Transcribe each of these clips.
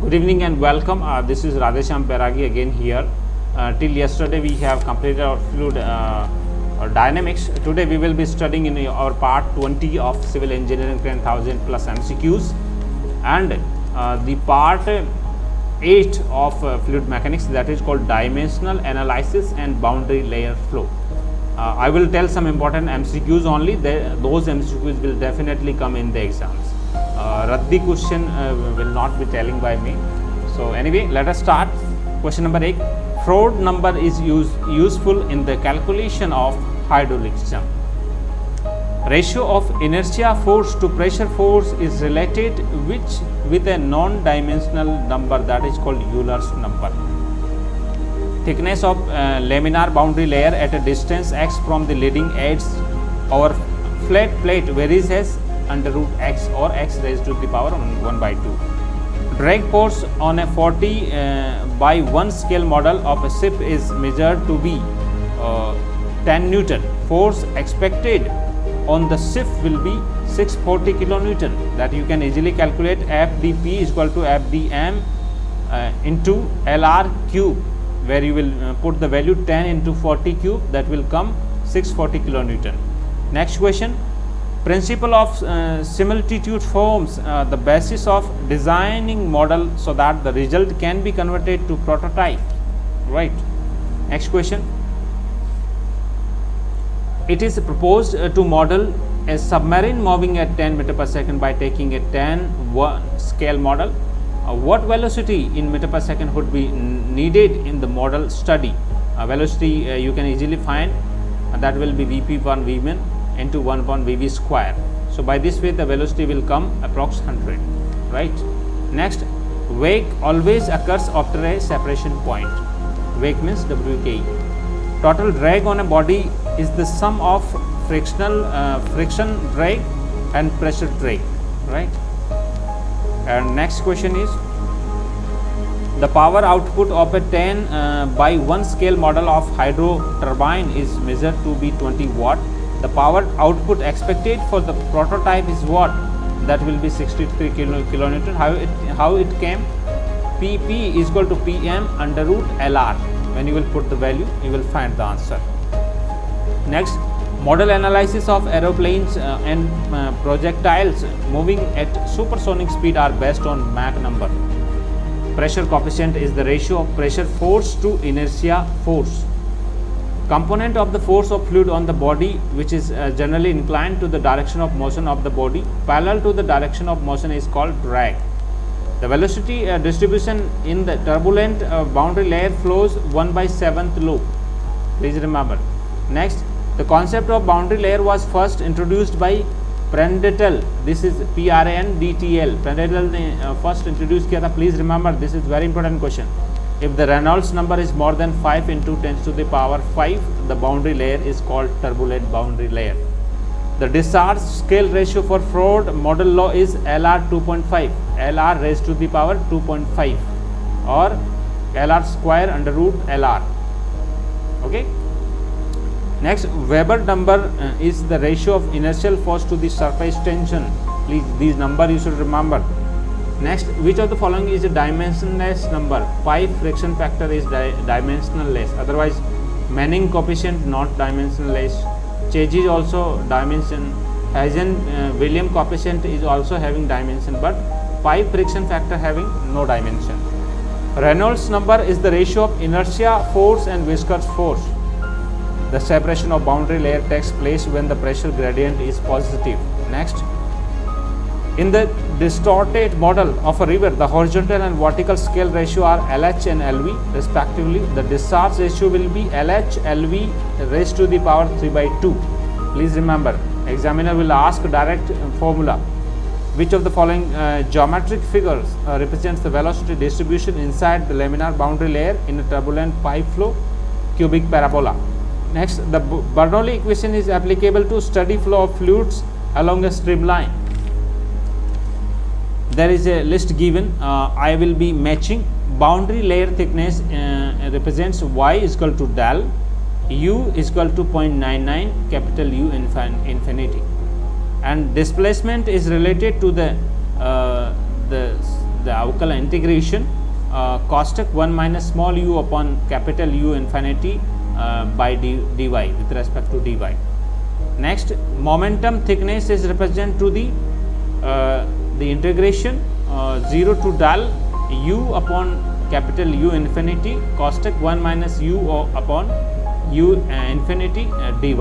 Good evening and welcome. This is Radhesham Peragi again here. Till yesterday we have completed our fluid dynamics. Today we will be studying in our part 20 of civil engineering 10,000 plus MCQs and the part 8 of fluid mechanics, that is called dimensional analysis and boundary layer flow. I will tell some important MCQs only. Those MCQs will definitely come in the exams. Raddi question will not be telling by me. So anyway, let us start. Question number 8. Froude number is useful in the calculation of hydraulic system. Ratio of inertia force to pressure force is related with a non-dimensional number, that is called Euler's number. Thickness of laminar boundary layer at a distance x from the leading edge or flat plate varies as under root x or x raised to the power 1 by 2. Drag force on a 40 by 1 scale model of a ship is measured to be 10 Newton. Force expected on the ship will be 640 kilonewton. That you can easily calculate. FdP is equal to FdM into LR cube, where you will put the value 10 into 40 cube, that will come 640 kilonewton. Next question. Principle of similitude forms the basis of designing model so that the result can be converted to prototype, right? Next question. It is proposed to model a submarine moving at 10 meter per second by taking a 10 scale model. What velocity in meter per second would be needed in the model study? Velocity you can easily find, that will be Vp upon Vmin into 1 upon Vv square. So by this way the velocity will come approx 100, right? Next, wake always occurs after a separation point. Wake means WKE. Total drag on a body is the sum of friction drag and pressure drag, right? And next question is, the power output of a 10 by 1 scale model of hydro turbine is measured to be 20 watt. The power output expected for the prototype is what? That will be 63 kilonewton. How it came? PP is equal to PM under root LR. When you will put the value, you will find the answer. Next, model analysis of aeroplanes and projectiles moving at supersonic speed are based on Mach number. Pressure coefficient is the ratio of pressure force to inertia force. Component of the force of fluid on the body, which is generally inclined to the direction of motion of the body parallel to the direction of motion, is called drag. The velocity distribution in the turbulent boundary layer flows 1 by 7th law. Please remember. Next, the concept of boundary layer was first introduced by Prandtl. This is Prandtl. Prandtl ने first introduced किया था. Please remember, this is very important question. If the Reynolds number is more than 5 into 10 to the power 5, the boundary layer is called turbulent boundary layer. The discharge scale ratio for Froude model law is LR 2.5, LR raised to the power 2.5 or LR square under root LR. Okay. Next, Weber number is the ratio of inertial force to the surface tension. Please, these number you should remember. Next, which of the following is a dimensionless number? Pi friction factor is dimensionless. Otherwise, Manning coefficient not dimensionless. Chegy also dimension. William coefficient is also having dimension, but pi friction factor having no dimension. Reynolds number is the ratio of inertia force and viscous force. The separation of boundary layer takes place when the pressure gradient is positive. Next, in the distorted model of a river, the horizontal and vertical scale ratio are LH and LV respectively. The discharge ratio will be LH LV raised to the power 3 by 2. Please remember, examiner will ask direct formula. Which of the following geometric figures represents the velocity distribution inside the laminar boundary layer in a turbulent pipe flow? Cubic parabola. Next, the Bernoulli equation is applicable to steady flow of fluids along a streamline. There is a list given. I will be matching. Boundary layer thickness represents y is equal to del, u is equal to 0.99, capital U infinity, and displacement is related to the the Avkala integration cosec 1 minus small u upon capital U infinity by dy with respect to dy. Next, momentum thickness is represented to the integration 0 to del u upon capital U infinity cosec 1 minus u upon u infinity dy,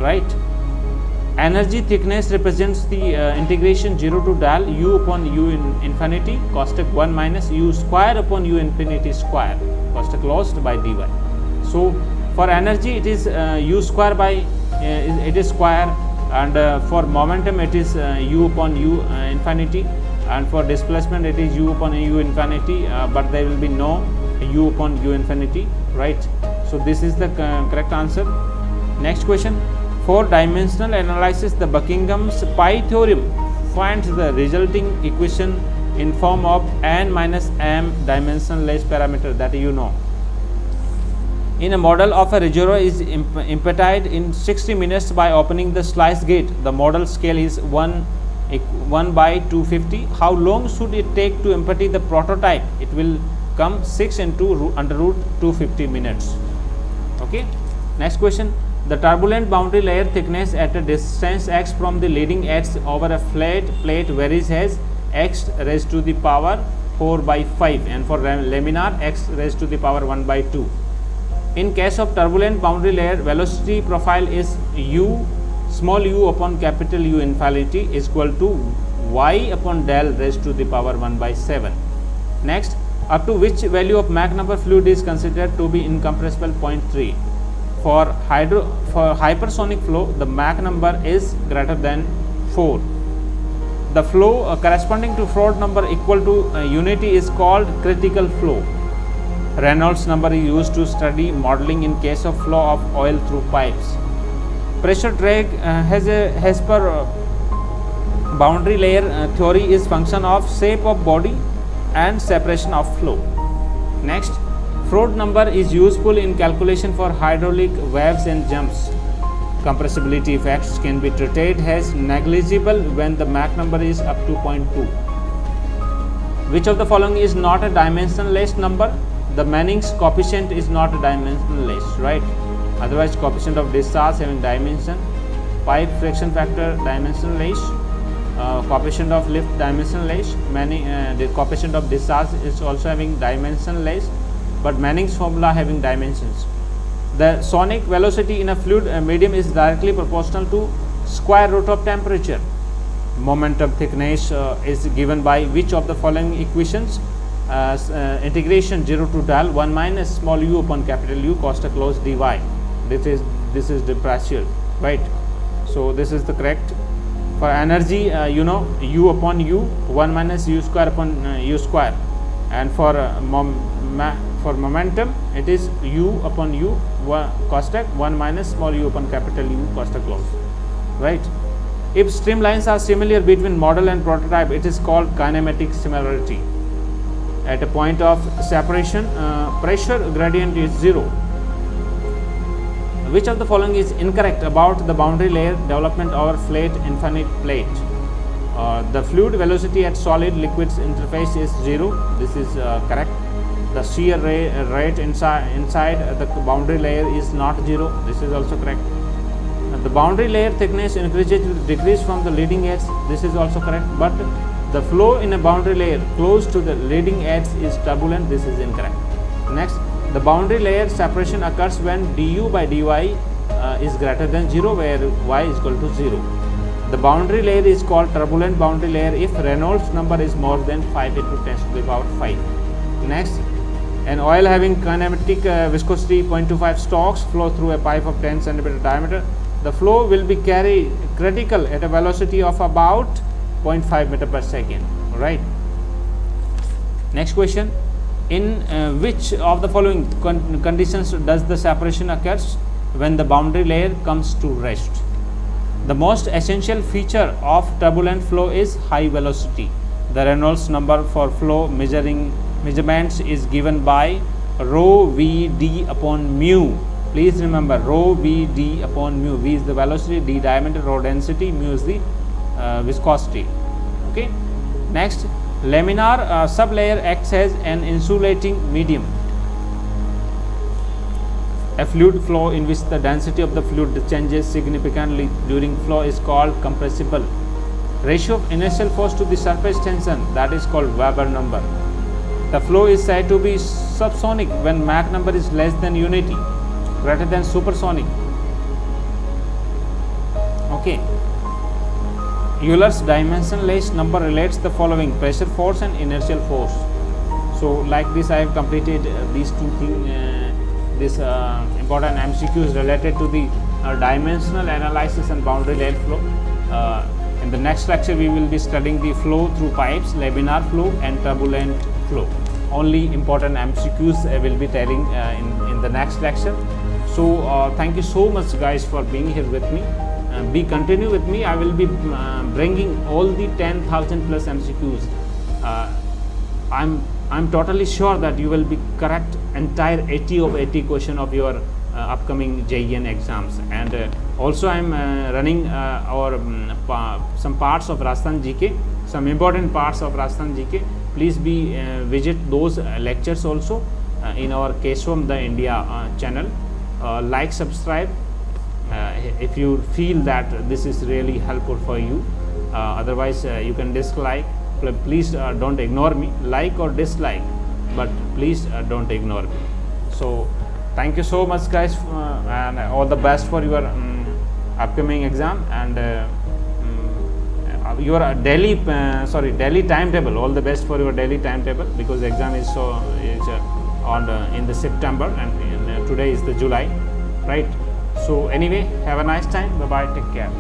right. Energy thickness represents the integration 0 to del u upon u infinity cosec 1 minus u square upon u infinity square cosec lost by dy. So for energy it is u square by it is square, and for momentum it is u upon u infinity, and for displacement it is u upon u infinity, but there will be no u upon u infinity, right. So this is the correct answer. Next question, for dimensional analysis the Buckingham's pi theorem finds the resulting equation in form of n minus m dimensionless parameter, that you know. In a model of a reservoir is emptied in 60 minutes by opening the sluice gate. The model scale is 1 by 250. How long should it take to empty the prototype? It will come 6 into under root 250 minutes. Okay. Next question, the turbulent boundary layer thickness at a distance x from the leading edge over a flat plate varies as x raised to the power 4 by 5, and for laminar x raised to the power 1 by 2. In case of turbulent boundary layer, velocity profile is u small u upon capital U infinity is equal to y upon del raised to the power 1 by 7. Next, up to which value of Mach number fluid is considered to be incompressible? 0.3. For hypersonic flow, the Mach number is greater than 4. The flow corresponding to Froude number equal to unity is called critical flow. Reynolds number is used to study modeling in case of flow of oil through pipes. Pressure drag has per boundary layer theory is function of shape of body and separation of flow. Next, Froude number is useful in calculation for hydraulic waves and jumps. Compressibility effects can be treated as negligible when the Mach number is up to 0.2. Which of the following is not a dimensionless number? The Manning's coefficient is not a dimensionless, right? Otherwise, coefficient of discharge having dimension, pipe friction factor dimensionless, coefficient of lift dimensionless, the coefficient of discharge is also having dimensionless, but Manning's formula having dimensions. The sonic velocity in a fluid medium is directly proportional to square root of temperature. Momentum thickness is given by which of the following equations? Integration 0 to del 1 minus small u upon capital U cosec close dy. This is differential, right? So this is the correct. For energy, you know, u upon u 1 minus u square upon u square, and for momentum it is u upon u cosec 1 minus small u upon capital U cosec close, right? If streamlines are similar between model and prototype, it is called kinematic similarity. At a point of separation, pressure gradient is 0. Which of the following is incorrect about the boundary layer development over flat infinite plate? The fluid velocity at solid liquids interface is 0. This is correct. The shear rate inside the boundary layer is not 0. This is also correct. The boundary layer thickness increases with decrease from the leading edge. This is also correct. But the flow in a boundary layer close to the leading edge is turbulent. This is incorrect. Next, the boundary layer separation occurs when du by dy is greater than 0, where y is equal to 0. The boundary layer is called turbulent boundary layer if Reynolds number is more than 5 into 10 to the power 5. Next, an oil having kinematic viscosity 0.25 stokes flow through a pipe of 10 cm diameter. The flow will be carried critical at a velocity of about 0.5 meter per second, right? Next question, in which of the following conditions does the separation occurs? When the boundary layer comes to rest. The most essential feature of turbulent flow is high velocity. The Reynolds number for flow measurements is given by rho v d upon mu. Please remember, rho v d upon mu. V is the velocity, d diameter, rho density, mu is the viscosity. Okay. Next, Laminar sublayer acts as an insulating medium. A fluid flow in which the density of the fluid changes significantly during flow is called compressible. Ratio of inertial force to the surface tension, that is called Weber number. The flow is said to be subsonic when Mach number is less than unity, greater than supersonic. Okay. Euler's dimensionless number relates the following: pressure force and inertial force. So like this I have completed these two things, this important MCQs related to the dimensional analysis and boundary layer flow. In the next lecture we will be studying the flow through pipes, laminar flow and turbulent flow. Only important MCQs I will be telling in the next lecture. So thank you so much guys for being here with me. Be continue with me. I will be bringing all the 10,000 plus MCQs. I'm totally sure that you will be correct entire 80 of 80 question of your upcoming JEN exams. And also I'm running some parts of Rajasthan GK, some important parts of Rajasthan GK. Please be visit those lectures also in our Keswam the India channel. Like, subscribe if you feel that this is really helpful for you. Otherwise you can dislike. Please don't ignore me, like or dislike, but please don't ignore me. So thank you so much guys, and all the best for your upcoming exam and your daily timetable. All the best for your daily timetable, because exam is on in the September, and today is the July, right? So anyway, have a nice time. Bye bye, take care.